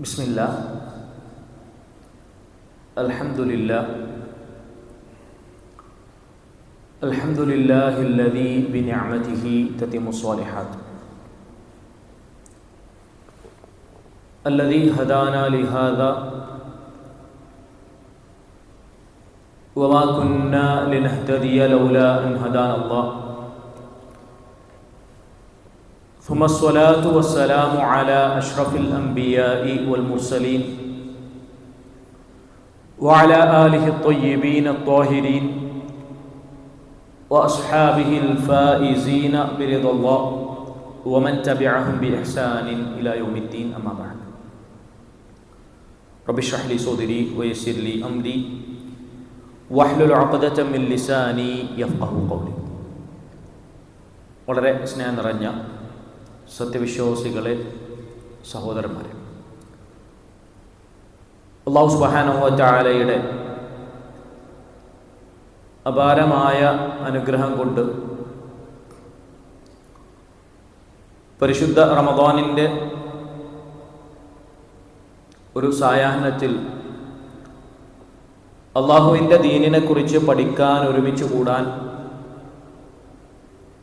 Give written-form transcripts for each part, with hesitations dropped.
ബിസ്മില്ലാ അൽഹംദുലില്ലാ അൽഹംദുലില്ലാഹില്ലദീ ബിനിഅമതിഹി തതിമ്മു സ്വാലിഹാത്ത് അല്ലദീ ഹദാനാ ലിഹാദാ വമാ കുന്നാ ലിനഹ്തദിയ ലൗലാ അൻ ഹദാനല്ലാഹ് ثم الصلاة والسلام على أشرف الأنبياء والمرسلين وعلى آله الطيبين الطاهرين وأصحابه الفائزين برضا الله ومن تبعهم بإحسان إلى يوم الدين أما بعد رب اشرح لي صدري ويسر لي أمري واحلل عقدة من لساني يفقهوا قولي വളരെ സ്നേഹം നിറഞ്ഞ സത്യവിശ്വാസികളെ, സഹോദരന്മാരെ, അല്ലാഹു സുബ്ഹാനഹു വ തആലയുടെ അപാരമായ അനുഗ്രഹം കൊണ്ട് പരിശുദ്ധ റമദാനിൻ്റെ ഒരു സായാഹ്നത്തിൽ അല്ലാഹുവിൻ്റെ ദീനിനെ കുറിച്ച് പഠിക്കാൻ ഒരുമിച്ച് കൂടാൻ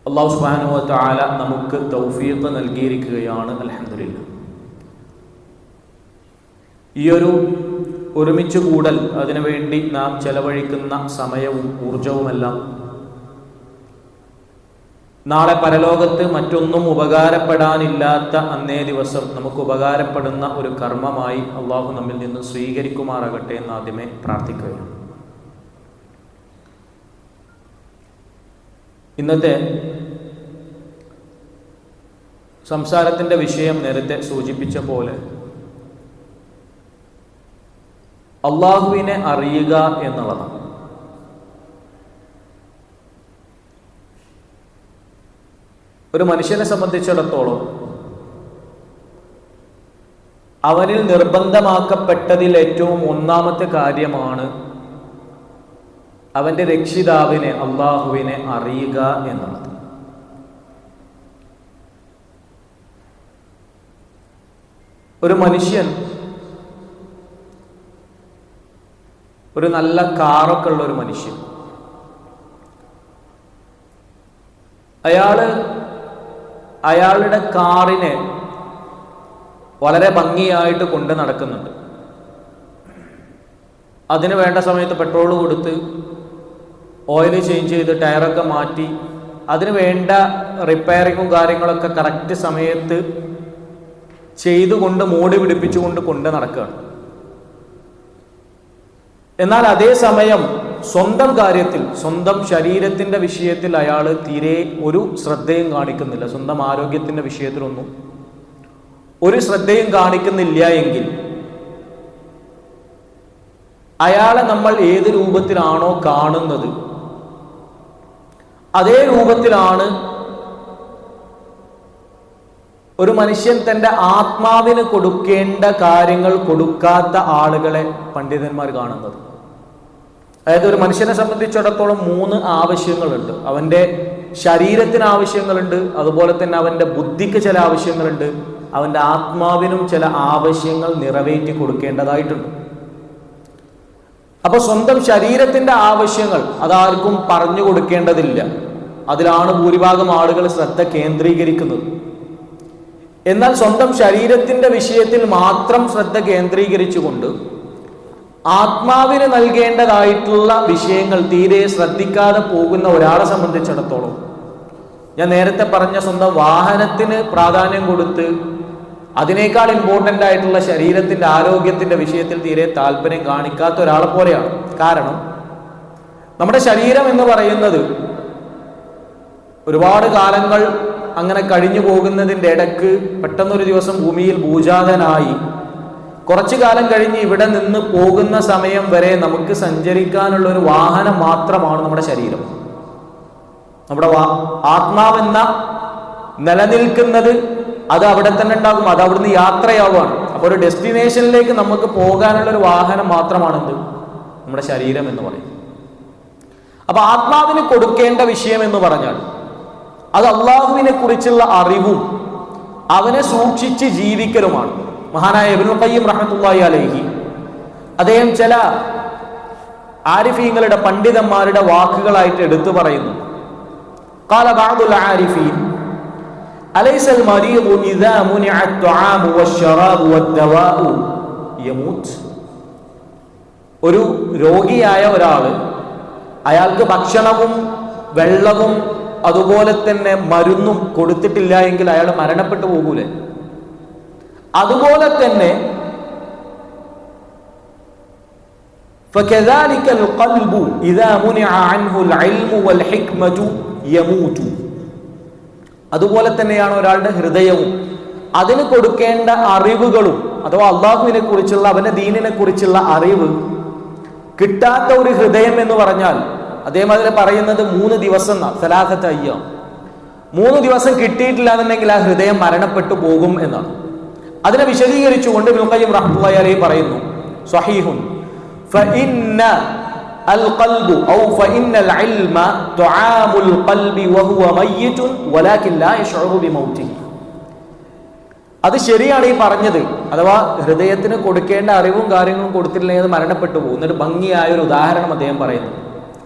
അല്ലാഹു സുബ്ഹാനഹു വ തആല നമുക്ക് തൗഫീഖ് നൽകിയിരിക്കുകയാണ്. അൽഹംദുലില്ലാഹ്. ഈയൊരു ഒരുമിച്ച് കൂടൽ, അതിനുവേണ്ടി നാം ചെലവഴിക്കുന്ന സമയവും ഊർജവുമെല്ലാം നാളെ പരലോകത്ത് മറ്റൊന്നും ഉപകാരപ്പെടാനില്ലാത്ത അന്നേ ദിവസം നമുക്ക് ഉപകാരപ്പെടുന്ന ഒരു കർമ്മമായി അള്ളാഹു നമ്മിൽ നിന്ന് സ്വീകരിക്കുമാറാകട്ടെ എന്ന് ആദ്യമേ പ്രാർത്ഥിക്കുകയാണ്. ഇന്നത്തെ സംസാരത്തിൻ്റെ വിഷയം നേരത്തെ സൂചിപ്പിച്ച പോലെ അള്ളാഹുവിനെ അറിയുക എന്നുള്ളതാണ്. ഒരു മനുഷ്യനെ സംബന്ധിച്ചിടത്തോളം അവനിൽ നിർബന്ധമാക്കപ്പെട്ടതിൽ ഏറ്റവും ഒന്നാമത്തെ കാര്യമാണ് അവൻ്റെ രക്ഷിതാവിനെ, അള്ളാഹുവിനെ അറിയുക എന്നുള്ളത്. ഒരു മനുഷ്യൻ ഒരു നല്ല കാറൊക്കെ ഉള്ള ഒരു മനുഷ്യൻ, അയാളുടെ കാറിനെ വളരെ ഭംഗിയായിട്ട് കൊണ്ട് നടക്കുന്നുണ്ട്. അതിന് വേണ്ട സമയത്ത് പെട്രോൾ കൊടുത്ത് ഓയിൽ ചേഞ്ച് ചെയ്ത് ടയറൊക്കെ മാറ്റി അതിന് വേണ്ട റിപ്പയറിങ്ങും കാര്യങ്ങളൊക്കെ കറക്റ്റ് സമയത്ത് ചെയ്തുകൊണ്ട് മോടി പിടിപ്പിച്ചുകൊണ്ട് കൊണ്ട് നടക്കുകയാണ്. എന്നാൽ അതേ സമയം സ്വന്തം കാര്യത്തിൽ, സ്വന്തം ശരീരത്തിൻ്റെ വിഷയത്തിൽ അയാൾ തീരെ ഒരു ശ്രദ്ധയും കാണിക്കുന്നില്ല. സ്വന്തം ആരോഗ്യത്തിൻ്റെ വിഷയത്തിലൊന്നും ഒരു ശ്രദ്ധയും കാണിക്കുന്നില്ല എങ്കിൽ അയാളെ നമ്മൾ ഏത് രൂപത്തിലാണോ കാണുന്നത് അതേ രൂപത്തിലാണ് ഒരു മനുഷ്യൻ തൻ്റെ ആത്മാവിന് കൊടുക്കേണ്ട കാര്യങ്ങൾ കൊടുക്കാത്ത ആളുകളെ പണ്ഡിതന്മാർ കാണുന്നത്. അതായത് ഒരു മനുഷ്യനെ സംബന്ധിച്ചിടത്തോളം 3 ആവശ്യങ്ങളുണ്ട്. അവൻ്റെ ശരീരത്തിന് ആവശ്യങ്ങളുണ്ട്, അതുപോലെ തന്നെ അവൻ്റെ ബുദ്ധിക്ക് ചില ആവശ്യങ്ങളുണ്ട്, അവൻ്റെ ആത്മാവിനും ചില ആവശ്യങ്ങൾ നിറവേറ്റി കൊടുക്കേണ്ടതായിട്ടുണ്ട്. അപ്പൊ സ്വന്തം ശരീരത്തിന്റെ ആവശ്യങ്ങൾ അതാർക്കും പറഞ്ഞു കൊടുക്കേണ്ടതില്ല. അതിലാണ് ഭൂരിഭാഗം ആളുകൾ ശ്രദ്ധ കേന്ദ്രീകരിക്കുന്നത്. എന്നാൽ സ്വന്തം ശരീരത്തിന്റെ വിഷയത്തിൽ മാത്രം ശ്രദ്ധ കേന്ദ്രീകരിച്ചുകൊണ്ട് ആത്മാവിന് നൽകേണ്ടതായിട്ടുള്ള വിഷയങ്ങൾ തീരെ ശ്രദ്ധിക്കാതെ പോകുന്ന ഒരാളെ സംബന്ധിച്ചിടത്തോളം, ഞാൻ നേരത്തെ പറഞ്ഞ സ്വന്തം വാഹനത്തിന് പ്രാധാന്യം കൊടുത്ത് അതിനേക്കാൾ ഇമ്പോർട്ടൻ്റ് ആയിട്ടുള്ള ശരീരത്തിൻ്റെ ആരോഗ്യത്തിൻ്റെ വിഷയത്തിൽ തീരെ താല്പര്യം കാണിക്കാത്ത ഒരാളെ പോലെയാണ്. കാരണം നമ്മുടെ ശരീരം എന്ന് പറയുന്നത് ഒരുപാട് കാലങ്ങൾ അങ്ങനെ കഴിഞ്ഞു പോകുന്നതിൻ്റെ ഇടക്ക് പെട്ടെന്നൊരു ദിവസം ഭൂമിയിൽ ഭൂജാതനായി കുറച്ചു കാലം കഴിഞ്ഞ് ഇവിടെ നിന്ന് പോകുന്ന സമയം വരെ നമുക്ക് സഞ്ചരിക്കാനുള്ള ഒരു വാഹനം മാത്രമാണ് നമ്മുടെ ശരീരം. നമ്മുടെ ആത്മാവെന്ന നിലനിൽക്കുന്നത് അത് അവിടെ തന്നെ ഉണ്ടാകും, അത് അവിടുന്ന് യാത്രയാവുകയാണ്. അപ്പോൾ ഒരു ഡെസ്റ്റിനേഷനിലേക്ക് നമുക്ക് പോകാനുള്ള ഒരു വാഹനം മാത്രമാണെന്ത് നമ്മുടെ ശരീരം എന്ന് പറയും. അപ്പൊ ആത്മാവിന് കൊടുക്കേണ്ട വിഷയം എന്ന് പറഞ്ഞാൽ അത് അള്ളാഹുവിനെ കുറിച്ചുള്ള അറിവും അവനെ സൂക്ഷിച്ച് ജീവിക്കലുമാണ്. മഹാനായ ഇബ്നുൽ ഖയ്യിം റഹ്മത്തുള്ളാഹി അലൈഹി അദ്ദേഹം ചില ആരിഫീങ്ങളുടെ പണ്ഡിതന്മാരുടെ വാക്കുകളായിട്ട് എടുത്തു പറയുന്നു. ഖാല ബഅദുൽ ആരിഫീൻ അലൈസൽ മരീദു ഇദാ മുനിഅ അത്'ആമു വശ്ശറാബു വദ്ദവാഉ യമൂത്ത്. ഒരു രോഗിയായ ഒരാൾ, അയാൾക്ക് ഭക്ഷണവും വെള്ളവും അതുപോലെ തന്നെ മരുന്നും കൊടുത്തിട്ടില്ല എങ്കിൽ അയാൾ മരണപ്പെട്ടു പോകൂലേ? അതുപോലെ തന്നെ فكذلك القلب إذا منع عنه العلم والحكمة يموت. അതുപോലെ തന്നെയാണ് ഒരാളുടെ ഹൃദയവും അതിന് കൊടുക്കേണ്ട അറിവുകളും അഥവാ അള്ളാഹുവിനെ കുറിച്ചുള്ള അവന്റെ ദീനിനെ കുറിച്ചുള്ള അറിവ് കിട്ടാത്ത ഒരു ഹൃദയം എന്ന് പറഞ്ഞാൽ അദ്ദേഹം അതിൽ പറയുന്നത് 3 ദിവസം സലാസത്ത് അയ്യാം, 3 ദിവസം കിട്ടിയിട്ടില്ല എന്നുണ്ടെങ്കിൽ ആ ഹൃദയം മരണപ്പെട്ടു പോകും എന്നാണ്. അതിനെ വിശദീകരിച്ചുകൊണ്ട് ഇബ്നുൽ ഖയ്യിം റഹ്മത്തുള്ളാഹി അലൈഹി പറയുന്നു, സ്വഹീഹുൻ فإن القلب أو فإن العلم طعام القلب وهو ميت ولكن لا يشعر بموته. അത് ശരിയാണ് ഈ പറഞ്ഞത്. അഥവാ ഹൃദയത്തിന് കൊടുക്കേണ്ട അറിവും കാര്യങ്ങളും കൊടുത്തില്ലെങ്കിൽ അത് മരണപ്പെട്ടു പോകും. എന്നൊരു ഭംഗിയായ ഒരു ഉദാഹരണം അദ്ദേഹം പറയുന്നു.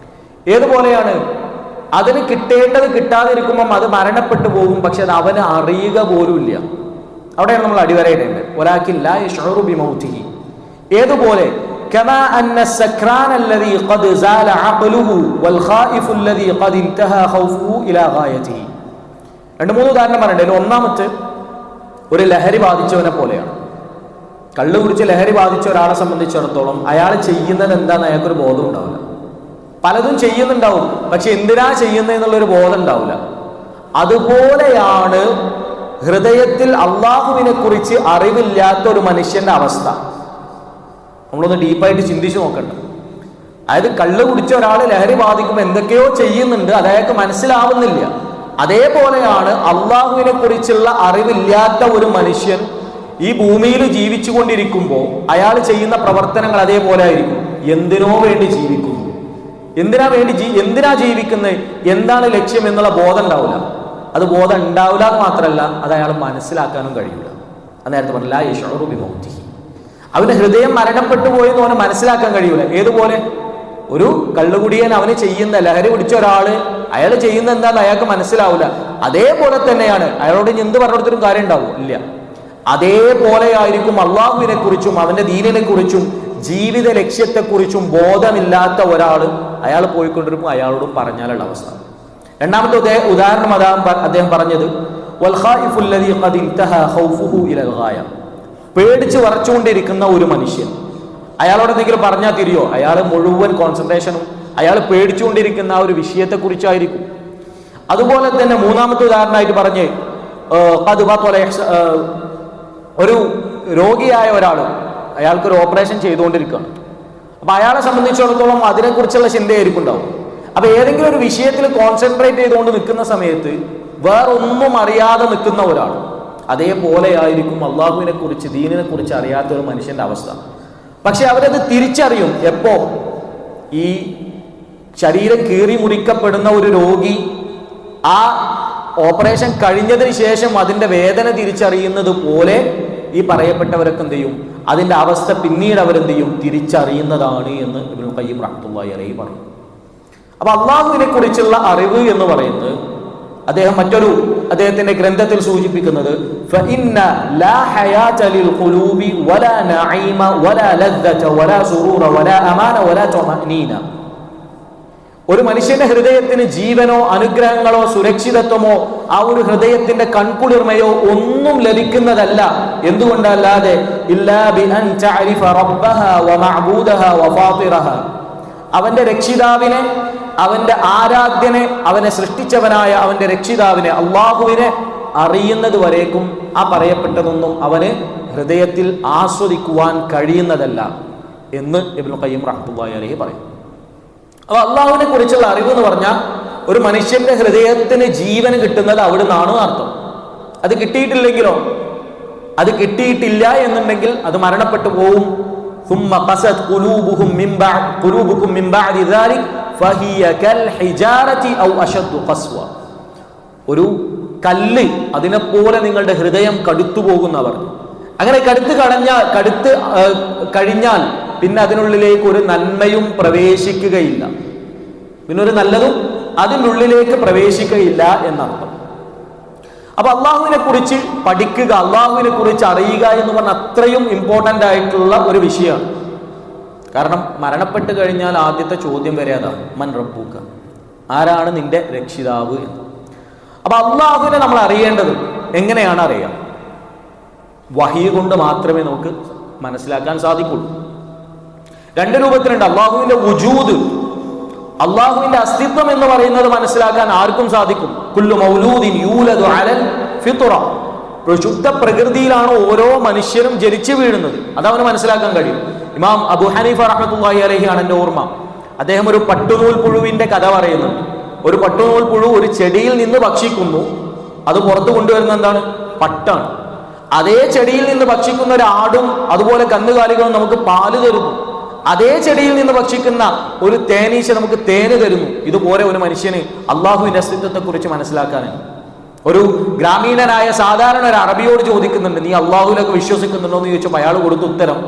ഏതുപോലെയാണ്? അതിന് കിട്ടേണ്ടത് കിട്ടാതിരിക്കുമ്പം അത് മരണപ്പെട്ടു പോകും, പക്ഷെ അത് അവന് അറിയുക പോലും ഇല്ല. അവിടെയാണ് നമ്മൾ അടിവരയിടേണ്ടത്. വലാകിൻ ലാ യശ്ഉറു ബിമൗതിഹി. ഏതുപോലെ كما أن السكران الذي قد زال عقله والخائف الذي قد انتهى خوفه إلى غايته. 2-3 ഉദാഹരണം പറഞ്ഞിട്ടുണ്ട്. ഒന്നാമത്തെ ഒരു ലഹരി ബാധിച്ചവനെ പോലെയാണ്. കള്ളു കുടിച്ച് ലഹരി ബാധിച്ച ഒരാളെ സംബന്ധിച്ചിടത്തോളം അയാൾ ചെയ്യുന്നത് എന്താണെന്ന് അയാൾക്കൊരു ബോധം ഉണ്ടാവില്ല. പലതും ചെയ്യുന്നുണ്ടാവും, പക്ഷെ എന്തിനാ ചെയ്യുന്നത് എന്നുള്ളൊരു ബോധം ഉണ്ടാവില്ല. അതുപോലെയാണ് ഹൃദയത്തിൽ അള്ളാഹുവിനെ കുറിച്ച് അറിവില്ലാത്ത ഒരു മനുഷ്യന്റെ അവസ്ഥ. നമ്മളൊന്ന് ഡീപ്പായിട്ട് ചിന്തിച്ചു നോക്കണ്ട. അതായത് കള്ള് കുടിച്ച ഒരാൾ ലഹരി ബാധിക്കുമ്പോൾ എന്തൊക്കെയോ ചെയ്യുന്നുണ്ട്, അത് അയാൾക്ക് മനസ്സിലാവുന്നില്ല. അതേപോലെയാണ് അള്ളാഹുവിനെ കുറിച്ചുള്ള അറിവില്ലാത്ത ഒരു മനുഷ്യൻ ഈ ഭൂമിയിൽ ജീവിച്ചു കൊണ്ടിരിക്കുമ്പോൾ അയാൾ ചെയ്യുന്ന പ്രവർത്തനങ്ങൾ അതേപോലെ ആയിരിക്കും. എന്തിനോ വേണ്ടി ജീവിക്കുന്നു, എന്തിനാ ജീവിക്കുന്നത്, എന്താണ് ലക്ഷ്യം എന്നുള്ള ബോധം ഉണ്ടാവില്ല. അത് ബോധം ഉണ്ടാവില്ല എന്ന് മാത്രമല്ല, അത് അയാൾ മനസ്സിലാക്കാനും കഴിയില്ല. അത് നേരത്തെ പറഞ്ഞ ലാ യശ്ഉറു ബിമൗതിഹി. അവന്റെ ഹൃദയം മരണപ്പെട്ടു പോയെന്ന് അവന് മനസ്സിലാക്കാൻ കഴിയൂല. ഏതുപോലെ ഒരു കള്ളുകുടിയൻ അവന് ചെയ്യുന്ന, ലഹരി പിടിച്ച ഒരാള് അയാൾ ചെയ്യുന്ന എന്താന്ന് അയാൾക്ക് മനസ്സിലാവില്ല. അതേപോലെ തന്നെയാണ് അയാളോട് എന്ത് പറഞ്ഞെടുത്തിട്ടും കാര്യം ഉണ്ടാവും ഇല്ല. അതേപോലെ ആയിരിക്കും അള്ളാഹുവിനെ കുറിച്ചും അവന്റെ ദീനിനെ കുറിച്ചും ജീവിത ലക്ഷ്യത്തെക്കുറിച്ചും ബോധമില്ലാത്ത ഒരാൾ അയാൾ പോയിക്കൊണ്ടിരിക്കും അയാളോടും പറഞ്ഞാലുള്ള അവസ്ഥ. രണ്ടാമത്തെ ഉദാഹരണം അദ്ദേഹം പറഞ്ഞത് വൽ ഖായിഫുൽ ലദീ ഖദ് ഇൻതഹാ ഖൗഫുഹു ഇലൽ ഗായ. പേടിച്ച് വരച്ചുകൊണ്ടിരിക്കുന്ന ഒരു മനുഷ്യൻ, അയാളോട് എന്തെങ്കിലും പറഞ്ഞാൽ തിരിയോ? അയാൾ മുഴുവൻ കോൺസെൻട്രേഷനും അയാൾ പേടിച്ചുകൊണ്ടിരിക്കുന്ന ആ ഒരു വിഷയത്തെക്കുറിച്ചായിരിക്കും. അതുപോലെ തന്നെ മൂന്നാമത്തെ ഉദാഹരണമായിട്ട് പറഞ്ഞ് ഒരു രോഗിയായ ഒരാൾ, അയാൾക്കൊരു ഓപ്പറേഷൻ ചെയ്തുകൊണ്ടിരിക്കുകയാണ്. അപ്പൊ അയാളെ സംബന്ധിച്ചിടത്തോളം അതിനെക്കുറിച്ചുള്ള ചിന്തയായിരിക്കും ഉണ്ടാവും. അപ്പൊ ഏതെങ്കിലും ഒരു വിഷയത്തിൽ കോൺസെൻട്രേറ്റ് ചെയ്തുകൊണ്ട് നിൽക്കുന്ന സമയത്ത് വേറൊന്നും അറിയാതെ നിൽക്കുന്ന ഒരാൾ, അതേപോലെ ആയിരിക്കും അള്ളാഹുവിനെ കുറിച്ച് ദീനിനെ കുറിച്ച് അറിയാത്ത ഒരു മനുഷ്യന്റെ അവസ്ഥ. പക്ഷെ അവരത് തിരിച്ചറിയും എപ്പോ? ഈ ശരീരം കീറി മുറിക്കപ്പെടുന്ന ഒരു രോഗി ആ ഓപ്പറേഷൻ കഴിഞ്ഞതിന് ശേഷം അതിന്റെ വേദന തിരിച്ചറിയുന്നത് പോലെ ഈ പറയപ്പെട്ടവരൊക്കെ എന്ത് ചെയ്യും? അതിന്റെ അവസ്ഥ പിന്നീട് അവരെന്ത് ചെയ്യും? തിരിച്ചറിയുന്നതാണ് എന്ന് ഇബ്നുൽ ഖയ്യിം റഹ്മത്തുള്ളാഹി അലൈഹി പറഞ്ഞു. അപ്പൊ അള്ളാഹുവിനെ കുറിച്ചുള്ള അറിവ് എന്ന് പറയുന്നത് അദ്ദേഹം അദ്ദേഹത്തിന്റെ ഗ്രന്ഥത്തിൽ സൂചിപ്പിക്കുന്നത് ഫഇന്ന ലാ ഹയാത ലിൽ ഖുലൂബി വലാ നഈമ വലാ ലദ്ദത വലാ സുറൂറ വലാ അമാന വലാ തുമഅനീന. ഒരു മനുഷ്യന്റെ ഹൃദയത്തിന് ജീവനോ അനുഗ്രഹങ്ങളോ സുരക്ഷിതത്വമോ ആ ഒരു ഹൃദയത്തിന്റെ കൺകുളിർമയോ ഒന്നും ലഭിക്കുന്നതല്ല. എന്തുകൊണ്ടല്ലാതെ ഇല്ലാ ബി അൻ തഅരിഫ റബ്ബഹ വ മഅബൂദഹ വ ഫാത്തിറഹ. അവന്റെ രക്ഷിതാവിനെ, അവന്റെ ആരാധ്യനെ, അവനെ സൃഷ്ടിച്ചവനായ അവന്റെ രക്ഷിതാവിനെ, അള്ളാഹുവിനെ അറിയുന്നത് വരേക്കും ആ പറയപ്പെട്ടതൊന്നും അവന് ഹൃദയത്തിൽ ആസ്വദിക്കുവാൻ കഴിയുന്നതല്ല എന്ന് ഇബ്നുൽ ഖയ്യിം റഹ്മത്തുള്ളാഹി അലൈഹി പറയും. അപ്പൊ അള്ളാഹുവിനെ കുറിച്ചുള്ള അറിവ് എന്ന് പറഞ്ഞാൽ ഒരു മനുഷ്യന്റെ ഹൃദയത്തിന് ജീവന് കിട്ടുന്നത് അവിടെ നിന്നാണ് അർത്ഥം. അത് കിട്ടിയിട്ടില്ലെങ്കിലോ, അത് കിട്ടിയിട്ടില്ല എന്നുണ്ടെങ്കിൽ അത് മരണപ്പെട്ടു പോവും. ثم قست قلوبكم من بعد ذلك فهي كالحجارة أو أشد قسوة. ഒരു കല്ല് അതിനെപ്പോലെ നിങ്ങളുടെ ഹൃദയം കടുത്തു പോകുന്നവർ. അങ്ങനെ കടുത്ത് കഴിഞ്ഞാൽ പിന്നെ അതിനുള്ളിലേക്ക് ഒരു നന്മയും പ്രവേശിക്കുകയില്ല, പിന്നെ ഒരു നല്ലതും അതിനുള്ളിലേക്ക് പ്രവേശിക്കുകയില്ല എന്നർത്ഥം. അപ്പൊ അള്ളാഹുവിനെ കുറിച്ച് പഠിക്കുക, അള്ളാഹുവിനെ കുറിച്ച് അറിയുക എന്ന് പറഞ്ഞാൽ അത്രയും ഇമ്പോർട്ടൻ്റ് ആയിട്ടുള്ള ഒരു വിഷയമാണ്. കാരണം മരണപ്പെട്ട് കഴിഞ്ഞാൽ ആദ്യത്തെ ചോദ്യം വരെ അതാണ്, മൻ റബ്ബുക, ആരാണ് നിന്റെ രക്ഷിതാവ് എന്ന്. അപ്പൊ അള്ളാഹുവിനെ നമ്മൾ അറിയേണ്ടത് എങ്ങനെയാണ് അറിയാം? വഹി കൊണ്ട് മാത്രമേ നമുക്ക് മനസ്സിലാക്കാൻ സാധിക്കുള്ളൂ. രണ്ട് രൂപത്തിലുണ്ട്. അള്ളാഹുവിന്റെ വുജൂദ്, അള്ളാഹുവിന്റെ അസ്തിത്വം എന്ന് പറയുന്നത് മനസ്സിലാക്കാൻ ആർക്കും സാധിക്കും. കുല്ലു മൗലൂദിൻ യൂലദു അലൽ ഫിത്ര, ശുദ്ധ പ്രകൃതിയിലാണ് ഓരോ മനുഷ്യനും ജനിച്ചു വീഴുന്നത്, അതവന് മനസ്സിലാക്കാൻ കഴിയും. ഇമാം അബു ഹനീഫ റഹ്മത്തുള്ളാഹി അലൈഹി ആണ് എൻ്റെ ഓർമ്മ. അദ്ദേഹം ഒരു പട്ടുനൂൽ പുഴുവിന്റെ കഥ പറയുന്നുണ്ട്. ഒരു പട്ടുനൂൽ പുഴു ഒരു ചെടിയിൽ നിന്ന് ഭക്ഷിക്കുന്നു, അത് പുറത്തു കൊണ്ടുവരുന്ന എന്താണ്? പട്ടാണ്. അതേ ചെടിയിൽ നിന്ന് ഭക്ഷിക്കുന്ന ഒരു ആടും അതുപോലെ കന്നുകാലികളും നമുക്ക് പാല് തരുന്നു. അതേ ചെടിയിൽ നിന്ന് ഭക്ഷിക്കുന്ന ഒരു തേനീച്ച നമുക്ക് തേന് തരുന്നു. ഇതുപോലെ ഒരു മനുഷ്യന് അള്ളാഹുവിന്റെ അസ്തിത്വത്തെ കുറിച്ച് മനസ്സിലാക്കാനാണ്. ഒരു ഗ്രാമീണനായ സാധാരണ ഒരു അറബിയോട് ചോദിക്കുന്നുണ്ട്, നീ അള്ളാഹുവിലൊക്കെ വിശ്വസിക്കുന്നുണ്ടോ എന്ന് ചോദിച്ചപ്പോൾ അയാൾ കൊടുത്ത ഉത്തരം,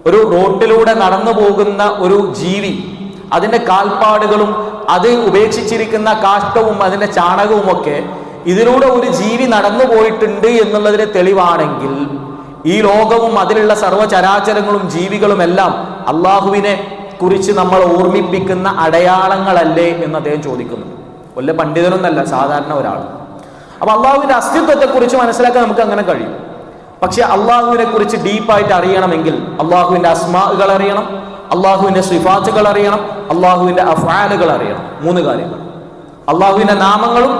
ഒരു റോട്ടിലൂടെ നടന്നു പോകുന്ന ഒരു ജീവി, അതിന്റെ കാൽപ്പാടുകളും അത് ഉപേക്ഷിച്ചിരിക്കുന്ന കാഷ്ടവും അതിന്റെ ചാണകവും ഒക്കെ ഇതിലൂടെ ഒരു ജീവി നടന്നു പോയിട്ടുണ്ട് എന്നുള്ളതിന് തെളിവാണെങ്കിൽ ഈ ലോകവും അതിലുള്ള സർവ്വചരാചരങ്ങളും ജീവികളും എല്ലാം അള്ളാഹുവിനെ കുറിച്ച് നമ്മൾ ഓർമ്മിപ്പിക്കുന്ന അടയാളങ്ങളല്ലേ എന്ന് അദ്ദേഹം ചോദിക്കുന്നു. വല്ല പണ്ഡിതനൊന്നല്ല, സാധാരണ ഒരാൾ. അപ്പൊ അള്ളാഹുവിന്റെ അസ്തിത്വത്തെ കുറിച്ച് മനസ്സിലാക്കാൻ നമുക്ക് അങ്ങനെ കഴിയും. പക്ഷെ അള്ളാഹുവിനെ കുറിച്ച് ഡീപ്പായിട്ട് അറിയണമെങ്കിൽ അള്ളാഹുവിന്റെ അസ്മാകൾ അറിയണം, അള്ളാഹുവിന്റെ സിഫാത്തുകൾ അറിയണം, അള്ളാഹുവിന്റെ അഫ്ആലുകൾ അറിയണം. 3 കാര്യങ്ങൾ. അള്ളാഹുവിന്റെ നാമങ്ങളും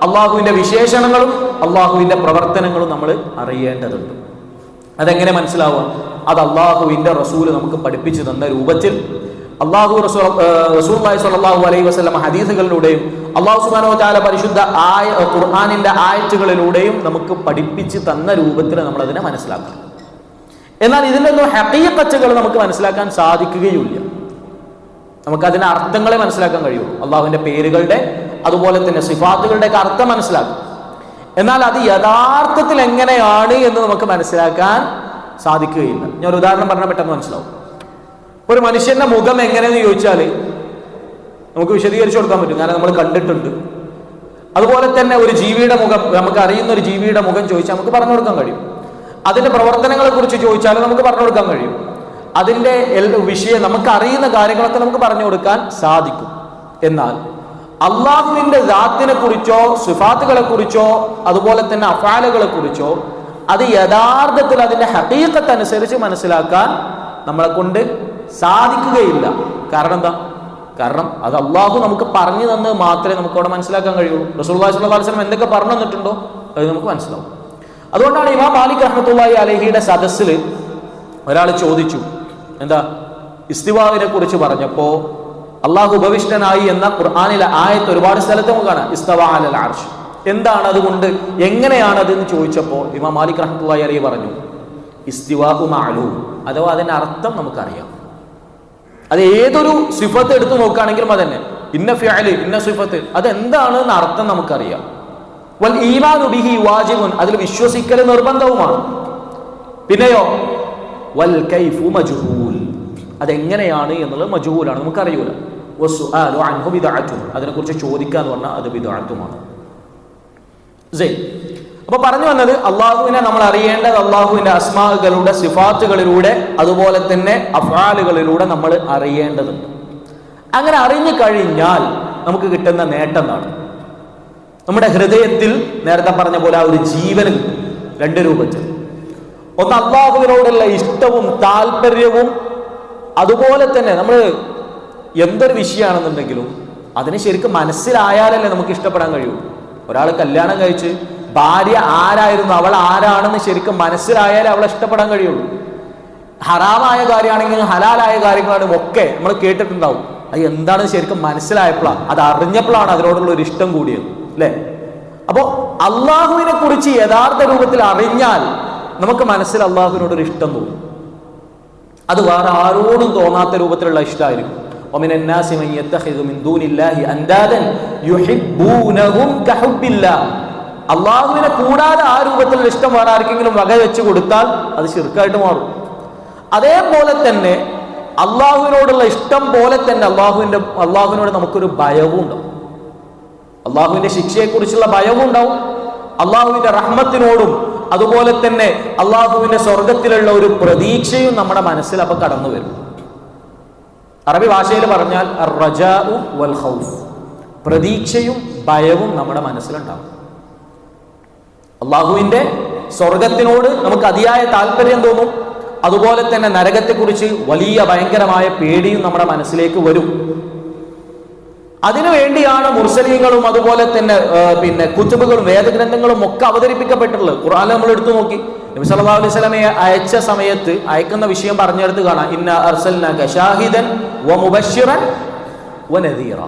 അള്ളാഹുവിന്റെ വിശേഷണങ്ങളും അള്ളാഹുവിന്റെ പ്രവർത്തനങ്ങളും നമ്മൾ അറിയേണ്ടതുണ്ട്. അതെങ്ങനെ മനസ്സിലാവുക? അത് അള്ളാഹുവിന്റെ റസൂല് നമുക്ക് പഠിപ്പിച്ചു തന്ന രൂപത്തിൽ റസൂലുള്ളാഹി സ്വല്ലല്ലാഹു അലൈഹി വസല്ലം ഹദീസുകളിലൂടെയും അള്ളാഹു സുബ്ഹാനഹു വ തആല പരിശുദ്ധ ഖുർആനിന്റെ ആയത്തുകളിലൂടെയും നമുക്ക് പഠിപ്പിച്ചു തന്ന രൂപത്തിൽ നമ്മൾ അതിനെ മനസ്സിലാക്കണം. എന്നാൽ ഇതിൻ്റെ ഒന്നും ഹഖീഖത്തുകൾ നമുക്ക് മനസ്സിലാക്കാൻ സാധിക്കുകയില്ല. നമുക്ക് അതിന്റെ അർത്ഥങ്ങളെ മനസ്സിലാക്കാൻ കഴിയുള്ളൂ. അള്ളാഹുവിന്റെ പേരുകളുടെ അതുപോലെ തന്നെ സിഫാത്തുകളുടെ ഒക്കെ അർത്ഥം മനസ്സിലാക്കും. എന്നാൽ അത് യഥാർത്ഥത്തിൽ എങ്ങനെയാണ് എന്ന് നമുക്ക് മനസ്സിലാക്കാൻ സാധിക്കുകയില്ല. ഞാൻ ഒരു ഉദാഹരണം പറഞ്ഞാൽ പെട്ടെന്ന് മനസ്സിലാവും. ഒരു മനുഷ്യന്റെ മുഖം എങ്ങനെയെന്ന് ചോദിച്ചാൽ നമുക്ക് വിശദീകരിച്ചു കൊടുക്കാൻ പറ്റും, കാരണം നമ്മൾ കണ്ടിട്ടുണ്ട്. അതുപോലെ തന്നെ ഒരു ജീവിയുടെ മുഖം, നമുക്ക് അറിയുന്ന ഒരു ജീവിയുടെ മുഖം ചോദിച്ചാൽ നമുക്ക് പറഞ്ഞു കൊടുക്കാൻ കഴിയും. അതിന്റെ പ്രവർത്തനങ്ങളെ കുറിച്ച് ചോദിച്ചാലും നമുക്ക് പറഞ്ഞു കൊടുക്കാൻ കഴിയും. അതിന്റെ വിഷയം, നമുക്ക് അറിയുന്ന കാര്യങ്ങളൊക്കെ നമുക്ക് പറഞ്ഞു കൊടുക്കാൻ സാധിക്കും. എന്നാൽ അള്ളാഹുവിന്റെ ദാത്തിനെ കുറിച്ചോ സിഫാത്തുകളെ കുറിച്ചോ അതുപോലെ തന്നെ അഫ്ആലുകളെ കുറിച്ചോ അത് യഥാർത്ഥത്തിൽ അതിന്റെ ഹഖീഖത്ത് അനുസരിച്ച് മനസ്സിലാക്കാൻ നമ്മളെ കൊണ്ട് സാധിക്കുകയില്ല. കാരണം എന്താ? കാരണം അത് അള്ളാഹു നമുക്ക് പറഞ്ഞു തന്നത് മാത്രമേ നമുക്ക് അവിടെ മനസ്സിലാക്കാൻ കഴിയുള്ളൂ. റസൂലുള്ളാഹി സ്വല്ലല്ലാഹു അലൈഹി വസല്ലം എന്തൊക്കെ പറഞ്ഞു തന്നിട്ടുണ്ടോ അത് നമുക്ക് മനസ്സിലാവും. അതുകൊണ്ടാണ് ഇമാം മാലിക് റഹ്മത്തുള്ളാഹി അലൈഹിയുടെ സദസ്സിൽ ഒരാൾ ചോദിച്ചു, എന്താ ഇസ്തിവാവിനെ കുറിച്ച് പറഞ്ഞപ്പോ അള്ളാഹു ഉപവിഷ്ടനായി എന്ന ഖുർആനിലെ ആയത്ത് ഒരുപാട് സ്ഥലത്ത് നമുക്ക് കാണാം, ഇസ്തവ അലൽ അർശ്. എന്താണ് അതുകൊണ്ട്, എങ്ങനെയാണത് എന്ന് ചോദിച്ചപ്പോൾ ഇമാം മാലിക് റഹ്മത്തുള്ളാഹി അലൈഹി പറഞ്ഞു, ഇസ്തിവാഉ മഅലൂം, അഥവാ അതിന്റെ അർത്ഥം നമുക്കറിയാം. അത് ഏതൊരു സിഫത്ത് എടുത്തു നോക്കുകയാണെങ്കിലും അതന്നെ, ഇന്ന ഫിഅല് ഇന്ന സിഫത്ത്, അതെന്താണെന്ന് അർത്ഥം നമുക്കറിയാം. വൽ ഈമാനു ബിഹി വാജിബുൻ, അതിൽ വിശ്വസിക്കൽ നിർബന്ധവുമാണ്. പിന്നെയോ വൽ കൈഫു മജ്ഹൂൽ, അതെങ്ങനെയാണ് എന്നുള്ളത് മജ്ഹൂലാണ്, നമുക്കറിയൂല. വസ്സുആലു അൻഹു ബിദ്അത്തുൻ, അതിനെക്കുറിച്ച് ചോദിക്കുക എന്ന് പറഞ്ഞാൽ അത് ബിദ്അത്തുമാണ്. അപ്പൊ പറഞ്ഞു വന്നത്, അള്ളാഹുവിനെ നമ്മൾ അറിയേണ്ടത് അള്ളാഹുവിന്റെ അസ്മാകളുടെ സിഫാത്തുകളിലൂടെ അതുപോലെ തന്നെ അഫ്ആലുകളിലൂടെ നമ്മൾ അറിയേണ്ടതുണ്ട്. അങ്ങനെ അറിഞ്ഞു കഴിഞ്ഞാൽ നമുക്ക് കിട്ടുന്ന നേട്ടം എന്താണ്? നമ്മുടെ ഹൃദയത്തിൽ നേരത്തെ പറഞ്ഞ പോലെ ആ ഒരു ജീവന് കിട്ടും. 2 രൂപത്തിൽ. ഒന്ന് അള്ളാഹുവിനോടുള്ള ഇഷ്ടവും താല്പര്യവും, അതുപോലെ തന്നെ നമ്മൾ എന്തൊരു വിഷയമാണെന്നുണ്ടെങ്കിലും അതിന് ശരിക്കും മനസ്സിലായാലല്ലേ നമുക്ക് ഇഷ്ടപ്പെടാൻ കഴിയുള്ളൂ. ഒരാൾ കല്യാണം കഴിച്ച് ഭാര്യ ആരായിരുന്നു, അവൾ ആരാണെന്ന് ശരിക്കും മനസ്സിലായാലേ അവളെ ഇഷ്ടപ്പെടാൻ കഴിയുള്ളൂ. ഹറാമായ കാര്യമാണെങ്കിലും ഹലാലായ കാര്യങ്ങളാണെങ്കിലും ഒക്കെ നമ്മൾ കേട്ടിട്ടുണ്ടാവും. അത് എന്താണെന്ന് ശരിക്കും മനസ്സിലായപ്പോഴാണ്, അത് അറിഞ്ഞപ്പോഴാണ് അതിനോടുള്ള ഒരു ഇഷ്ടം കൂടിയത്, അല്ലേ? അപ്പോൾ അള്ളാഹുവിനെ കുറിച്ച് യഥാർത്ഥ രൂപത്തിൽ അറിഞ്ഞാൽ നമുക്ക് മനസ്സിൽ അള്ളാഹുവിനോടൊരു ഇഷ്ടം തോന്നും. അത് വേറെ ആരോടും തോന്നാത്ത രൂപത്തിലുള്ള ഇഷ്ടമായിരിക്കും. ومن الناس من يتخذ من دون الله اندادا يحبونهم كحب الله. അള്ളാഹുവിനെ കൂടാതെ ആ രൂപത്തിലുള്ള ഇഷ്ടം വേറെ ആർക്കെങ്കിലും വക വെച്ച് കൊടുത്താൽ അത് ശിർക്കായിട്ട് മാറും. അതേപോലെ തന്നെ അള്ളാഹുവിനോടുള്ള ഇഷ്ടം പോലെ തന്നെ അള്ളാഹുവിനോട് നമുക്കൊരു ഭയവും ഉണ്ടാവും. അള്ളാഹുവിന്റെ ശിക്ഷയെക്കുറിച്ചുള്ള ഭയവും ഉണ്ടാവും. അള്ളാഹുവിന്റെ റഹ്മത്തിനോടും അതുപോലെ തന്നെ അള്ളാഹുവിന്റെ സ്വർഗത്തിലുള്ള ഒരു പ്രതീക്ഷയും നമ്മുടെ മനസ്സിൽ അപ്പൊ കടന്നു വരും. അറബി ഭാഷയിൽ പറഞ്ഞാൽ അർ-റജാഉ വൽ ഖൗഫ്, പ്രതീക്ഷയും ഭയവും നമ്മുടെ മനസ്സിലുണ്ടാവും. അള്ളാഹുവിന്റെ സ്വർഗത്തിനോട് നമുക്ക് അതിയായ താല്പര്യം തോന്നും. അതുപോലെ തന്നെ നരകത്തെക്കുറിച്ച് വലിയ ഭയങ്കരമായ പേടിയും നമ്മുടെ മനസ്സിലേക്ക് വരും. അതിനുവേണ്ടിയാണ് മുർസലീങ്ങളും അതുപോലെ തന്നെ കുതുബുകളും വേദഗ്രന്ഥങ്ങളും ഒക്കെ അവതരിപ്പിക്കപ്പെട്ടിട്ടുള്ളത്. ഖുർആനിൽ നമ്മൾ എടുത്തു നോക്കി, നബി സല്ലല്ലാഹു അലൈഹി വസല്ലമയെ അയച്ച സമയത്ത് അയക്കുന്ന വിഷയം പറഞ്ഞെടുത്ത് കാണാം. ഇന്ന അർസൽനാക ഷാഹിദൻ വ മുബശ്ശിറൻ വ നദീറ.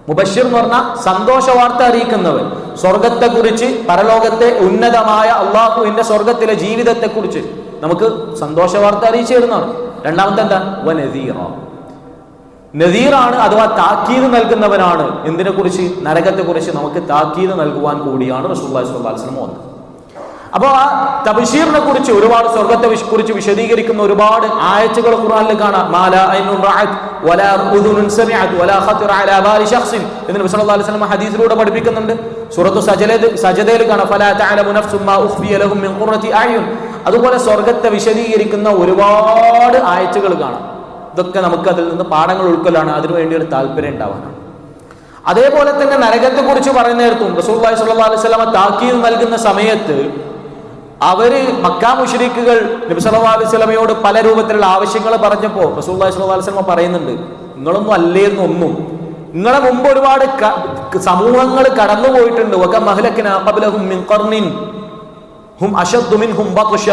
മുബശ്ശിർ എന്ന് പറഞ്ഞാൽ സന്തോഷ വാർത്ത അറിയിക്കുന്നവൻ, സ്വർഗത്തെക്കുറിച്ച്, പരലോകത്തെ ഉന്നതമായ അള്ളാഹുവിന്റെ സ്വർഗത്തിലെ ജീവിതത്തെക്കുറിച്ച് നമുക്ക് സന്തോഷ വാർത്ത അറിയിച്ചു തരുന്നതാണ്. രണ്ടാമത്തെ എന്താ? വ നദീറ. നദീറാണ് അഥവാ താക്കീത് നൽകുന്നവനാണ്. എന്തിനെ കുറിച്ച്? നരകത്തെ കുറിച്ച് നമുക്ക് താക്കീത് നൽകുവാൻ കൂടിയാണ് റസൂലുള്ളാഹി സ്വല്ലല്ലാഹു അലൈഹി വസല്ലം വന്നത്. അപ്പോൾ ആ തബ്ശീറിനെ കുറിച്ച്, ഒരുപാട് സ്വർഗത്തെ കുറിച്ച് വിശദീകരിക്കുന്ന ഒരുപാട് ആയത്തുകൾ ഖുർആനിൽ കാണാം. മാലാ ഐനുൻ റഅത് വലാ ഉദുനുൻ സമിഅത് വലാ ഖതറ അലാ ബാലി ശഖ്സിൻ എന്ന് നബി സല്ലല്ലാഹു അലൈഹി വസല്ലം ഹദീസിലൂടെ പഠിപ്പിക്കുന്നുണ്ട്. സൂറത്തു സജദയിൽ കാണാം, ഫലാ തഅലമു നഫ്സും മാ ഉഖ്ഫിയ ലഹും മിൻ ഖുറത്തി അയ്യുൻ. അതുപോലെ സ്വർഗത്തെ വിശദീകരിക്കുന്ന ഒരുപാട് ആയത്തുകൾ കാണാം. ഇതൊക്കെ നമുക്ക് അതിൽ നിന്ന് പാഠങ്ങൾ ഉൾക്കൊള്ളാണ്, അതിനുവേണ്ടി ഒരു താല്പര്യം ഉണ്ടാവാനാണ്. അതേപോലെ തന്നെ നരകത്തെ കുറിച്ച് പറയുന്ന നേരത്തും റസൂലുള്ളാഹി സ്വല്ലല്ലാഹു അലൈഹി വസല്ലം താക്കീത് നൽകുന്ന സമയത്ത് അവര് മക്കാ മുശ്രിക്കുകൾ നബി സല്ലല്ലാഹു അലൈഹി വസല്ലമയോട് പല രൂപത്തിലുള്ള ആവശ്യങ്ങൾ പറഞ്ഞപ്പോൾ റസൂലുള്ളാഹി സ്വല്ലല്ലാഹു അലൈഹി വസല്ലം പറയുന്നുണ്ട്, നിങ്ങളൊന്നും അല്ലേന്ന് ഒന്നും, നിങ്ങളെ മുമ്പ് ഒരുപാട് സമൂഹങ്ങൾ കടന്നു പോയിട്ടുണ്ട്. വകമഹ്ലക്നാ ഖബ്ലഹും മിൻ ഖർനിൻ ഹും അശദ്ദു മിൻഹും ബത്ശ.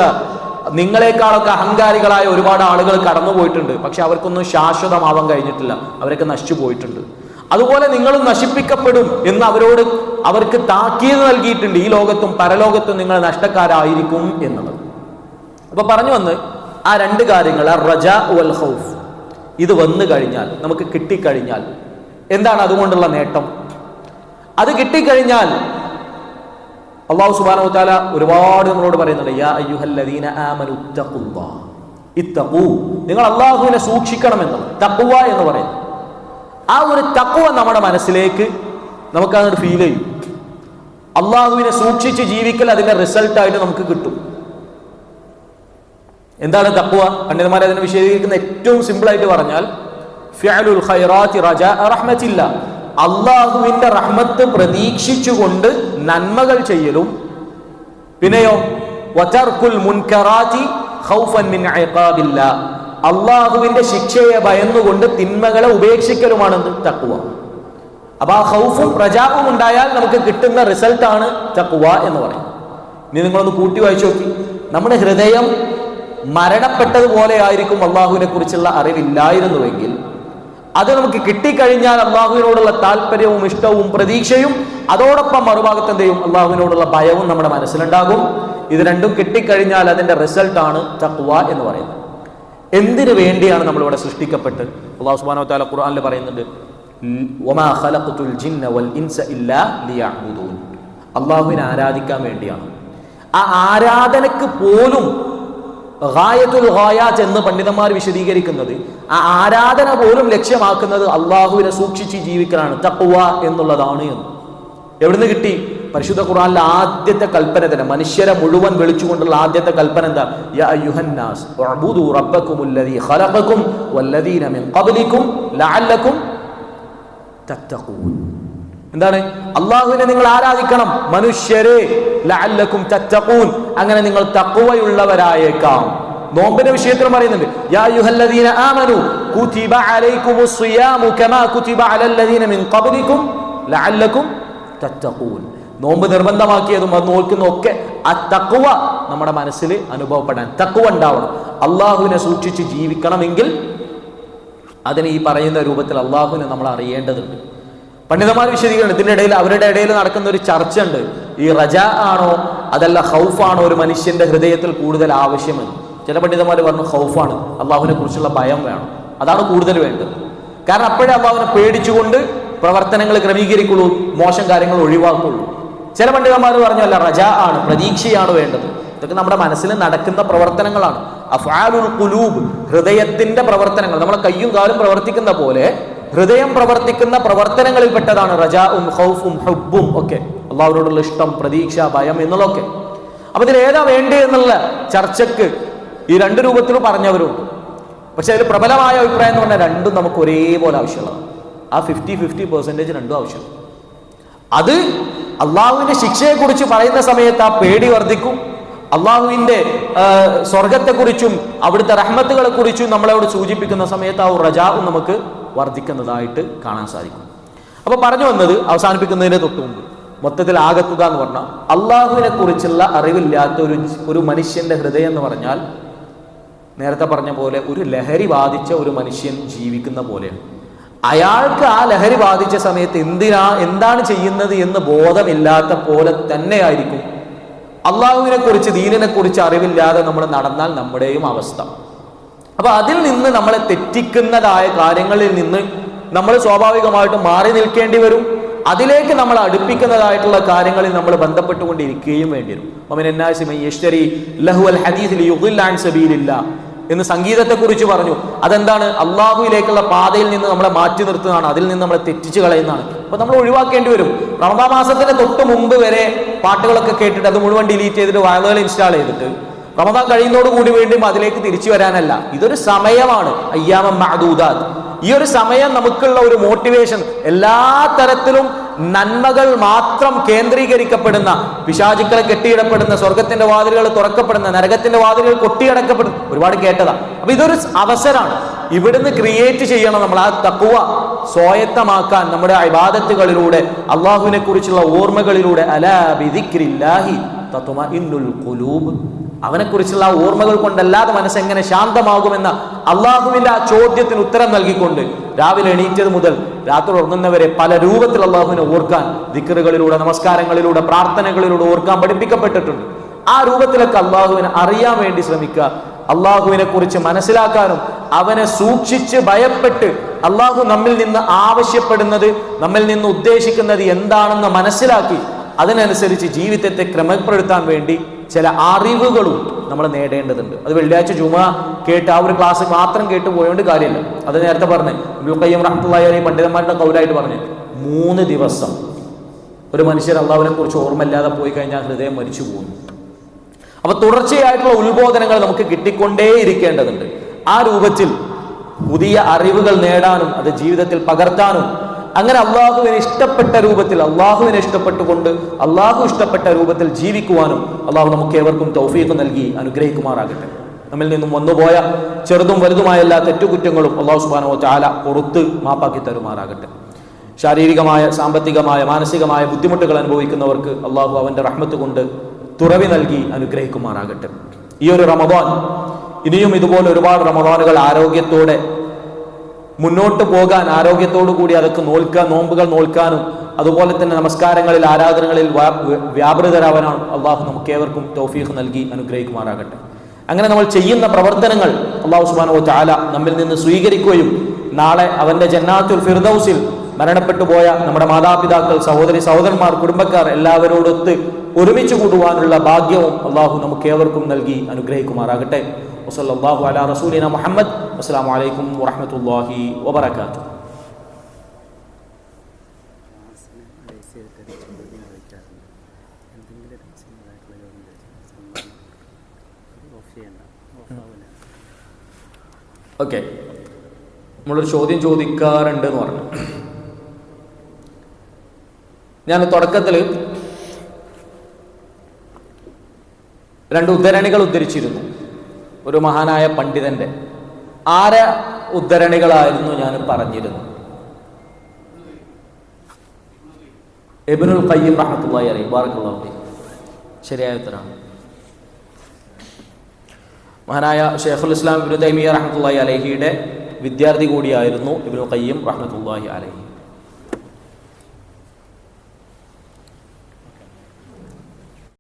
നിങ്ങളെക്കാളൊക്കെ അഹങ്കാരികളായ ഒരുപാട് ആളുകൾ കടന്നു പോയിട്ടുണ്ട്. പക്ഷെ അവർക്കൊന്നും ശാശ്വതമാവാൻ കഴിഞ്ഞിട്ടില്ല, അവരൊക്കെ നശിച്ചു പോയിട്ടുണ്ട്. അതുപോലെ നിങ്ങളും നശിപ്പിക്കപ്പെടും എന്ന് അവർക്ക് താക്കീത് നൽകിയിട്ടുണ്ട്. ഈ ലോകത്തും പരലോകത്തും നിങ്ങൾ നഷ്ടക്കാരായിരിക്കും എന്നുള്ളത്. അപ്പൊ പറഞ്ഞു വന്ന് ആ രണ്ട് കാര്യങ്ങൾ, റജാ വൽ ഖൗഫ്, ഇത് വന്നു കഴിഞ്ഞാൽ, നമുക്ക് കിട്ടിക്കഴിഞ്ഞാൽ എന്താണ് അതുകൊണ്ടുള്ള നേട്ടം? അത് കിട്ടിക്കഴിഞ്ഞാൽ അല്ലാഹു സുബ്ഹാനഹു വ തആല ഒരുപാട് നമ്മളോട് പറയുന്നുണ്ട്, യാ അയ്യുഹല്ലദീന ആമനു ഇത്തഖുല്ലാഹ് ഇത്തഖൂ, നിങ്ങൾ അല്ലാഹുവിനെ സൂക്ഷിക്കണമെന്നാണ് തഖ്വ എന്ന് പറയുന്നത്. ആ ഒരു തഖ്വ നമ്മുടെ മനസ്സിലേക്ക് നമുക്കതൊരു ഫീൽ ചെയ്യും. അള്ളാഹുവിനെ സൂക്ഷിച്ച് ജീവിക്കൽ അതിന്റെ റിസൾട്ടായിട്ട് നമുക്ക് കിട്ടും. എന്താണ് തഖ്വ? പണ്ഡിതന്മാരെ അതിനെ വിശദീകരിക്കുന്ന ഏറ്റവും സിമ്പിൾ ആയിട്ട് പറഞ്ഞാൽ, ഫിഅലുൽ ഖൈറാത്തി റജാ റഹ്മത്തില്ലാ, അള്ളാഹുവിന്റെ റഹ്മത്ത് പ്രതീക്ഷിച്ചുകൊണ്ട് നന്മകൾ ചെയ്യലും, പിന്നെയോ വതർക്കുൽ മുൻകറാത്തി ഖൗഫൻ മിൻ ഇഖാബില്ലാ, അള്ളാഹുവിന്റെ ശിക്ഷയെ ഭയന്നുകൊണ്ട് തിന്മകളെ ഉപേക്ഷിക്കലുമാണ് തഖ്വ. അപ്പൊ ആ ഖൗഫും റജാവും ഉണ്ടായാൽ നമുക്ക് കിട്ടുന്ന റിസൾട്ടാണ് തഖ്വ എന്ന് പറയും. ഇനി നിങ്ങളൊന്ന് കൂട്ടി വായിച്ചു നോക്കി, നമ്മുടെ ഹൃദയം മരണപ്പെട്ടതുപോലെ ആയിരിക്കും അള്ളാഹുവിനെ കുറിച്ചുള്ള അറിവില്ലായിരുന്നുവെങ്കിൽ. അത് നമുക്ക് കിട്ടിക്കഴിഞ്ഞാൽ അള്ളാഹുവിനോടുള്ള താല്പര്യവും ഇഷ്ടവും പ്രതീക്ഷയും, അതോടൊപ്പം മറുഭാഗത്ത് എന്ത് ചെയ്യും? അള്ളാഹുവിനോടുള്ള ഭയവും നമ്മുടെ മനസ്സിലുണ്ടാകും. ഇത് രണ്ടും കിട്ടിക്കഴിഞ്ഞാൽ അതിന്റെ റിസൾട്ടാണ് തഖ്വ എന്ന് പറയുന്നത്. എന്തിനു വേണ്ടിയാണ് നമ്മളിവിടെ സൃഷ്ടിക്കപ്പെട്ട്? അല്ലാഹു സുബ്ഹാനഹു വ തആല ഖുർആനിൽ പറയുന്നുണ്ട്, വമാ ഖലഖതുൽ ജിന്ന വൽ ഇൻസ ഇല്ലാ ലിയഅ്ബുദൂൻ, അള്ളാഹുവിനെ ആരാധിക്കാൻ വേണ്ടിയാണ്. ആ ആരാധനക്ക് പോലും ഗായത്തുൽ ഗായാത്ത് എന്ന് പണ്ഡിതന്മാർ വിശദീകരിക്കുന്നത്, ആ ആരാധന പോലും ലക്ഷ്യമാക്കുന്നത് അള്ളാഹുവിനെ സൂക്ഷിച്ച് ജീവിക്കലാണ്, തഖ്വ എന്നുള്ളതാണ് എന്ന്. എവിടുന്ന് കിട്ടി? പരിശുദ്ധ ഖുർആനിലെ ആദ്യത്തെ കൽപ്പന തന്നെ, മനുഷ്യരെ മുഴുവൻ വിളിച്ചുകൊണ്ടുള്ള ആദ്യത്തെ കൽപ്പന എന്താ? യാ അയ്യുഹന്നാസ് ഉഅ്ബുദൂ റബ്ബക്കുമുല്ലദീ ഖലഖക്കും വല്ലദീന മിൻ ഖബ്ലിക്കും ലഅല്ലക്കും തത്തഖൂൻ. എന്താണ്? അള്ളാഹുവിനെ നിങ്ങൾ ആരാധിക്കണം, മനുഷ്യരെ, ലഅല്ലക്കും തത്തഖൂൻ, അങ്ങനെ നിങ്ങൾ തഖ്വയുള്ളവരായേക്കാം. നോമ്പിന്റെ വിഷയത്തിൽ പറയുന്നുണ്ട്, യാ അയ്യുഹല്ലദീന ആമനൂ കുതിബ അലൈക്കുമുസ് സിയാമു കമാ കുതിബ അലല്ലദീന മിൻ ഖബ്ലിക്കും ലഅല്ലക്കും തത്തഖൂൻ. നോമ്പ് നിർബന്ധമാക്കിയതും അത് നോക്കുന്നതൊക്കെ ആ തഖ്വ നമ്മുടെ മനസ്സിൽ അനുഭവപ്പെടാൻ, തഖ്വ ഉണ്ടാവണം. അള്ളാഹുവിനെ സൂക്ഷിച്ച് ജീവിക്കണമെങ്കിൽ അതിന് ഈ പറയുന്ന രൂപത്തിൽ അള്ളാഹുവിനെ നമ്മൾ അറിയേണ്ടതുണ്ട്. പണ്ഡിതന്മാർ വിശദീകരണം, ഇതിൻ്റെ ഇടയിൽ അവരുടെ ഇടയിൽ നടക്കുന്ന ഒരു ചർച്ച ഉണ്ട്, ഈ റജാ ആണോ അതല്ല ഖൗഫാണോ ഒരു മനുഷ്യന്റെ ഹൃദയത്തിൽ കൂടുതൽ ആവശ്യമെന്ന്. ചില പണ്ഡിതന്മാർ പറഞ്ഞു ഖൗഫാണ്, അള്ളാഹുവിനെ കുറിച്ചുള്ള ഭയം വേണം, അതാണ് കൂടുതൽ വേണ്ടത്. കാരണം അപ്പോഴേ അള്ളാഹുവിനെ പേടിച്ചുകൊണ്ട് പ്രവർത്തനങ്ങൾ ക്രമീകരിക്കുള്ളൂ, മോശം കാര്യങ്ങൾ ഒഴിവാക്കുള്ളൂ. ചില പണ്ഡിതന്മാർ പറഞ്ഞല്ല, റജ ആണ്, പ്രതീക്ഷയാണ് വേണ്ടത്. ഇതൊക്കെ നമ്മുടെ മനസ്സിൽ നടക്കുന്ന പ്രവർത്തനങ്ങളാണ്. അഫ്ആലുൽ ഖുലൂബ്, ഹൃദയത്തിന്റെ പ്രവർത്തനങ്ങൾ. നമ്മളെ കയ്യും കാലും പ്രവർത്തിക്കുന്ന പോലെ ഹൃദയം പ്രവർത്തിക്കുന്ന പ്രവർത്തനങ്ങളിൽപ്പെട്ടതാണ് റജാഉം ഖൗഫും ഹുബ്ബും ഒക്കെ, അള്ളാഹുവിനോടുള്ള ഇഷ്ടം, പ്രതീക്ഷ, ഭയം എന്നുള്ളതൊക്കെ. അപ്പൊ ഇതിൽ ഏതാ വേണ്ടത് എന്നുള്ള ചർച്ചക്ക് ഈ രണ്ട് രൂപത്തിൽ പറഞ്ഞവരുണ്ട്. പക്ഷെ അതിൽ പ്രബലമായ അഭിപ്രായം എന്ന് പറഞ്ഞാൽ രണ്ടും നമുക്ക് ഒരേപോലെ ആവശ്യമുള്ളതാണ്. ആ 50-50% രണ്ടും ആവശ്യം. അത് അള്ളാഹുവിന്റെ ശിക്ഷയെക്കുറിച്ച് പറയുന്ന സമയത്ത് ആ പേടി വർദ്ധിക്കും. അള്ളാഹുവിന്റെ സ്വർഗത്തെക്കുറിച്ചും അവിടുത്തെ റഹ്മത്തുകളെ കുറിച്ചും നമ്മളോട് സൂചിപ്പിക്കുന്ന സമയത്ത് ആ റജാവും നമുക്ക് വർദ്ധിക്കുന്നതായിട്ട് കാണാൻ സാധിക്കും. അപ്പൊ പറഞ്ഞു വന്നത്, അവസാനിപ്പിക്കുന്നതിന് തൊട്ട് മുമ്പ് മൊത്തത്തിൽ ആകത്തുക എന്ന് പറഞ്ഞാൽ, അള്ളാഹുവിനെ കുറിച്ചുള്ള അറിവില്ലാത്ത ഒരു മനുഷ്യന്റെ ഹൃദയം എന്ന് പറഞ്ഞാൽ നേരത്തെ പറഞ്ഞ പോലെ ഒരു ലഹരി ബാധിച്ച ഒരു മനുഷ്യൻ ജീവിക്കുന്ന പോലെയാണ്. അയാൾക്ക് ആ ലഹരി ബാധിച്ച സമയത്ത് എന്താണ് ചെയ്യുന്നത് എന്ന് ബോധമില്ലാത്ത പോലെ തന്നെയായിരിക്കും അള്ളാഹുവിനെ കുറിച്ച്, ദീനിനെ കുറിച്ച് അറിവില്ലാതെ നമ്മൾ നടന്നാൽ നമ്മുടെയും അവസ്ഥ. അപ്പൊ അതിൽ നിന്ന് നമ്മളെ തെറ്റിക്കുന്നതായ കാര്യങ്ങളിൽ നിന്ന് നമ്മൾ സ്വാഭാവികമായിട്ടും മാറി നിൽക്കേണ്ടി വരും. അതിലേക്ക് നമ്മൾ അടുപ്പിക്കുന്നതായിട്ടുള്ള കാര്യങ്ങളിൽ നമ്മൾ ബന്ധപ്പെട്ടുകൊണ്ടിരിക്കുകയും വേണ്ടി വരും. എന്ന് സംഗീതത്തെക്കുറിച്ച് പറഞ്ഞു. അതെന്താണ്? അള്ളാഹുവിലേക്കുള്ള പാതയിൽ നിന്ന് നമ്മളെ മാറ്റി നിർത്തുന്നതാണ്, അതിൽ നിന്ന് നമ്മളെ തെറ്റിച്ച് കളയുന്നതാണ്. അപ്പൊ നമ്മൾ ഒഴിവാക്കേണ്ടി വരും. റമദാൻ മാസത്തിന്റെ തൊട്ട് മുമ്പ് വരെ പാട്ടുകളൊക്കെ കേട്ടിട്ട് അത് മുഴുവൻ ഡിലീറ്റ് ചെയ്തിട്ട് വയലുകൾ ഇൻസ്റ്റാൾ ചെയ്തിട്ട് റമദാൻ കഴിയുന്നതോടുകൂടി വീണ്ടും അതിലേക്ക് തിരിച്ചു വരാനല്ല. ഇതൊരു സമയമാണ്, അയ്യാമം മഅദൂദാത്ത്. ഈ ഒരു സമയം നമുക്കുള്ള ഒരു മോട്ടിവേഷൻ, എല്ലാ തരത്തിലും നന്മകൾ മാത്രം കേന്ദ്രീകരിക്കപ്പെടുന്ന, പിശാചുക്കളെ കെട്ടിയിടപ്പെടുന്ന, സ്വർഗത്തിന്റെ വാതിലുകൾ തുറക്കപ്പെടുന്ന, നരകത്തിന്റെ വാതിലുകൾ കൊട്ടിയടക്കപ്പെടുന്ന, ഒരുപാട് കേട്ടതാ. അപ്പൊ ഇതൊരു അവസരമാണ്. ഇവിടുന്ന് ക്രിയേറ്റ് ചെയ്യണം നമ്മൾ ആ തഖ്വ സ്വായത്തമാക്കാൻ, നമ്മുടെ ഇബാദത്തുകളിലൂടെ, അള്ളാഹുവിനെ കുറിച്ചുള്ള ഓർമ്മകളിലൂടെ. അലാ ബിദിക്രില്ലാഹി തത്മഇന്നുൽ ഖുലൂബ്. അവനെക്കുറിച്ചുള്ള ഓർമ്മകൾ കൊണ്ടല്ലാതെ മനസ്സെങ്ങനെ ശാന്തമാകുമെന്ന അള്ളാഹുവിന്റെ ആ ചോദ്യത്തിന് ഉത്തരം നൽകിക്കൊണ്ട് രാവിലെ എണീറ്റത് മുതൽ രാത്രി ഉറങ്ങുന്നവരെ പല രൂപത്തിൽ അള്ളാഹുവിനെ ഓർക്കാൻ ദിക്റുകളിലൂടെ, നമസ്കാരങ്ങളിലൂടെ, പ്രാർത്ഥനകളിലൂടെ ഓർക്കാൻ പഠിപ്പിക്കപ്പെട്ടിട്ടുണ്ട്. ആ രൂപത്തിലൊക്കെ അള്ളാഹുവിനെ അറിയാൻ വേണ്ടി ശ്രമിക്കുക. അള്ളാഹുവിനെ കുറിച്ച് മനസ്സിലാക്കാനും അവനെ സൂക്ഷിച്ച് ഭയപ്പെട്ട് അള്ളാഹു നമ്മിൽ നിന്ന് ആവശ്യപ്പെടുന്നത്, നമ്മിൽ നിന്ന് ഉദ്ദേശിക്കുന്നത് എന്താണെന്ന് മനസ്സിലാക്കി അതിനനുസരിച്ച് ജീവിതത്തെ ക്രമപ്പെടുത്താൻ വേണ്ടി ചില അറിവുകളും നമ്മൾ നേടേണ്ടതുണ്ട്. അത് വെള്ളിയാഴ്ച ജുമുഅ കേട്ട് ആ ഒരു ക്ലാസ് മാത്രം കേട്ട് പോയോണ്ട് കാര്യമില്ല. അത് നേരത്തെ പറഞ്ഞു, ഇബ്നുൽ ഖയ്യിം റഹ്മത്തുള്ളാഹി അലൈഹി പണ്ഡിതന്മാരുടെ കൗലായിട്ട് പറഞ്ഞു, 3 ദിവസം ഒരു മനുഷ്യർ അള്ളാഹുവിനെ കുറിച്ച് ഓർമ്മയില്ലാതെ പോയി കഴിഞ്ഞാൽ ഹൃദയം മരിച്ചു പോകുന്നു. അപ്പൊ തുടർച്ചയായിട്ടുള്ള ഉത്ബോധനങ്ങൾ നമുക്ക് കിട്ടിക്കൊണ്ടേ ഇരിക്കേണ്ടതുണ്ട്. ആ രൂപത്തിൽ പുതിയ അറിവുകൾ നേടാനും അത് ജീവിതത്തിൽ പകർത്താനും, അങ്ങനെ അള്ളാഹുവിനെ ഇഷ്ടപ്പെട്ട രൂപത്തിൽ, അള്ളാഹുവിനെ ഇഷ്ടപ്പെട്ടുകൊണ്ട് അള്ളാഹു ഇഷ്ടപ്പെട്ട രൂപത്തിൽ ജീവിക്കുവാനും അള്ളാഹു നമുക്ക് ഏവർക്കും തൗഫീഖ് നൽകി അനുഗ്രഹിക്കുമാറാകട്ടെ. നമ്മിൽ നിന്നും വന്നുപോയ ചെറുതും വലുതുമായ എല്ലാ തെറ്റുകുറ്റങ്ങളും അള്ളാഹു സുബ്ഹാനഹു വ തആല പുറത്ത് മാപ്പാക്കി തരുമാറാകട്ടെ. ശാരീരികമായ, സാമ്പത്തികമായ, മാനസികമായ ബുദ്ധിമുട്ടുകൾ അനുഭവിക്കുന്നവർക്ക് അള്ളാഹു അവന്റെ റഹ്മത്ത് കൊണ്ട് തുറവി നൽകി അനുഗ്രഹിക്കുമാറാകട്ടെ. ഈ ഒരു റമദാൻ, ഇനിയും ഇതുപോലെ ഒരുപാട് റമദാനുകൾ ആരോഗ്യത്തോടെ മുന്നോട്ട് പോകാൻ, ആരോഗ്യത്തോടു കൂടി അതൊക്കെ നോമ്പുകൾ നോൽക്കാനും അതുപോലെ തന്നെ നമസ്കാരങ്ങളിൽ, ആരാധനകളിൽ വ്യാപൃതരാവാനാണ് അള്ളാഹു നമുക്ക് ഏവർക്കും തൗഫീഖ് നൽകി അനുഗ്രഹിക്കുമാറാകട്ടെ. അങ്ങനെ നമ്മൾ ചെയ്യുന്ന പ്രവർത്തനങ്ങൾ അള്ളാഹു സുബ്ഹാനഹു വ തആല നമ്മിൽ നിന്ന് സ്വീകരിക്കുകയും നാളെ അവന്റെ ജന്നാത്തുൽ ഫിർദൗസിൽ മരണപ്പെട്ടു പോയ നമ്മുടെ മാതാപിതാക്കൾ, സഹോദരി സഹോദരന്മാർ, കുടുംബക്കാർ എല്ലാവരോടൊത്ത് ഒരുമിച്ച് കൂടുവാനുള്ള ഭാഗ്യവും അള്ളാഹു നമുക്ക് ഏവർക്കും നൽകി അനുഗ്രഹിക്കുമാറാകട്ടെ. വസല്ലല്ലാഹു അലാ റസൂലിന മുഹമ്മദ്. അസ്സലാമു അലൈക്കും വറഹ്മത്തുള്ളാഹി വബറകാതുഹു. ഓക്കെ, നമ്മളൊരു ചോദ്യം ചോദിക്കാറുണ്ട് എന്ന് പറഞ്ഞു. ഞാൻ തുടക്കത്തിൽ 2 ഉദ്ധരണികൾ ഉദ്ധരിച്ചിരുന്നു, ഒരു മഹാനായ പണ്ഡിതന്റെ. ആരെ ഉദ്ധരണികളായിരുന്നു ഞാൻ പറഞ്ഞിരുന്നു? ഇബ്നുൽ ഖയ്യിം റഹ്മത്തുള്ളാഹി അലൈഹി. ബാറക്കല്ലാഹു ഫീക്. ശരിയായ ഉത്തരമാണ്. മഹാനായ ശൈഖുൽ ഇസ്ലാം ഇബ്നു തൈമിയ്യ റഹ്മത്തുള്ളാഹി അലൈഹിയുടെ വിദ്യാർത്ഥി കൂടിയായിരുന്നു ഇബ്നുൽ ഖയ്യിം റഹ്മത്തുള്ളാഹി അലൈഹി.